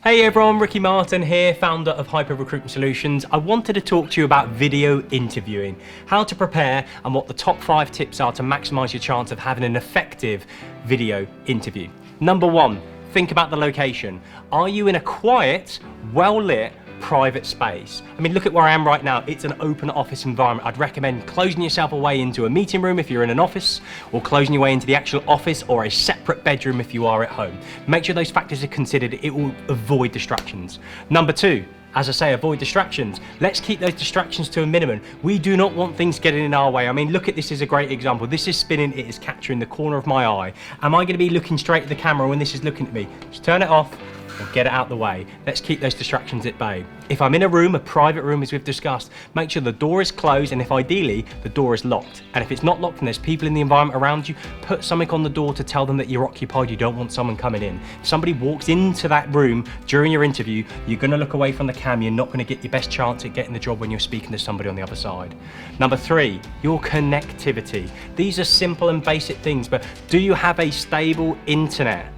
Hey everyone, Ricky Martin here, founder of Hyper Recruitment Solutions. I wanted to talk to you about video interviewing, how to prepare and what the top 5 tips are to maximise your chance of having an effective video interview. Number 1, think about the location. Are you in a quiet, well-lit, private space? I mean, look at where I am right now. It's an open office environment. I'd recommend closing yourself away into a meeting room if you're in an office, or closing your way into the actual office or a separate bedroom if you are at home. Make sure those factors are considered. It will avoid distractions. Number 2, as I say, avoid distractions. Let's keep those distractions to a minimum. We do not want things getting in our way. I mean, look at this as a great example. This is spinning, it is capturing the corner of my eye. Am I going to be looking straight at the camera when this is looking at me? Just turn it off or get it out the way. Let's keep those distractions at bay. If I'm in a room, a private room as we've discussed, make sure the door is closed and if ideally the door is locked. And if it's not locked and there's people in the environment around you, put something on the door to tell them that you're occupied, you don't want someone coming in. If somebody walks into that room during your interview, you're going to look away from the cam, you're not going to get your best chance at getting the job when you're speaking to somebody on the other side. Number 3, your connectivity. These are simple and basic things, but do you have a stable internet?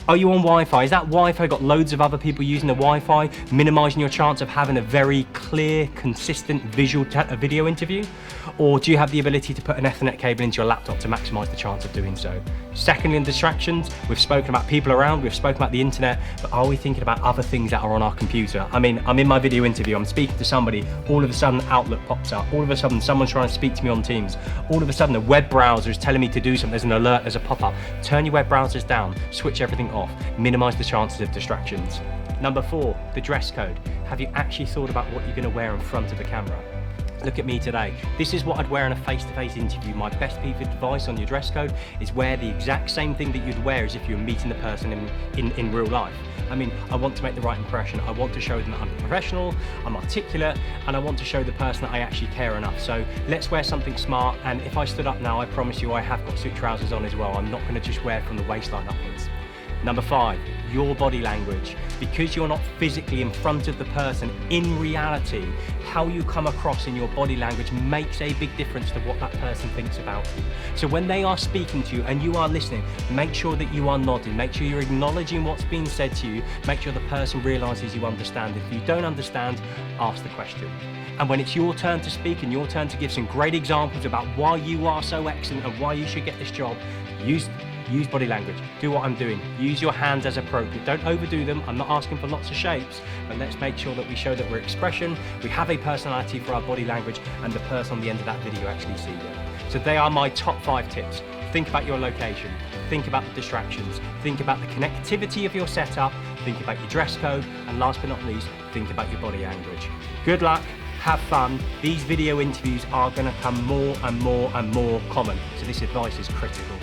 Are you on Wi-Fi? Is that Wi-Fi got loads of other people using the Wi-Fi, minimising your chance of having a very clear, consistent visual video interview? Or do you have the ability to put an Ethernet cable into your laptop to maximise the chance of doing so? Secondly, in distractions, we've spoken about people around, we've spoken about the internet, but are we thinking about other things that are on our computer? I mean, I'm in my video interview, I'm speaking to somebody, all of a sudden Outlook pops up, all of a sudden someone's trying to speak to me on Teams, all of a sudden the web browser is telling me to do something, there's an alert, there's a pop-up. Turn your web browsers down, switch everything off, minimise the chances of distractions. Number 4, the dress code. Have you actually thought about what you're going to wear in front of the camera? Look at me today. This is what I'd wear in a face-to-face interview. My best piece of advice on your dress code is wear the exact same thing that you'd wear as if you were meeting the person in real life. I mean, I want to make the right impression. I want to show them that I'm professional, I'm articulate, and I want to show the person that I actually care enough. So let's wear something smart, and if I stood up now, I promise you I have got suit trousers on as well. I'm not going to just wear from the waistline upwards. Number 5, your body language. Because you're not physically in front of the person, in reality, how you come across in your body language makes a big difference to what that person thinks about you. So when they are speaking to you and you are listening, make sure that you are nodding, make sure you're acknowledging what's being said to you, make sure the person realises you understand. If you don't understand, ask the question. And when it's your turn to speak and your turn to give some great examples about why you are so excellent and why you should get this job, use body language. Do what I'm doing. Use your hands as appropriate. Don't overdo them. I'm not asking for lots of shapes, but let's make sure that we show that we're expression, we have a personality for our body language, and the person on the end of that video actually sees it. So they are my top 5 tips. Think about your location. Think about the distractions. Think about the connectivity of your setup. Think about your dress code. And last but not least, think about your body language. Good luck. Have fun. These video interviews are going to come more and more and more common. So this advice is critical.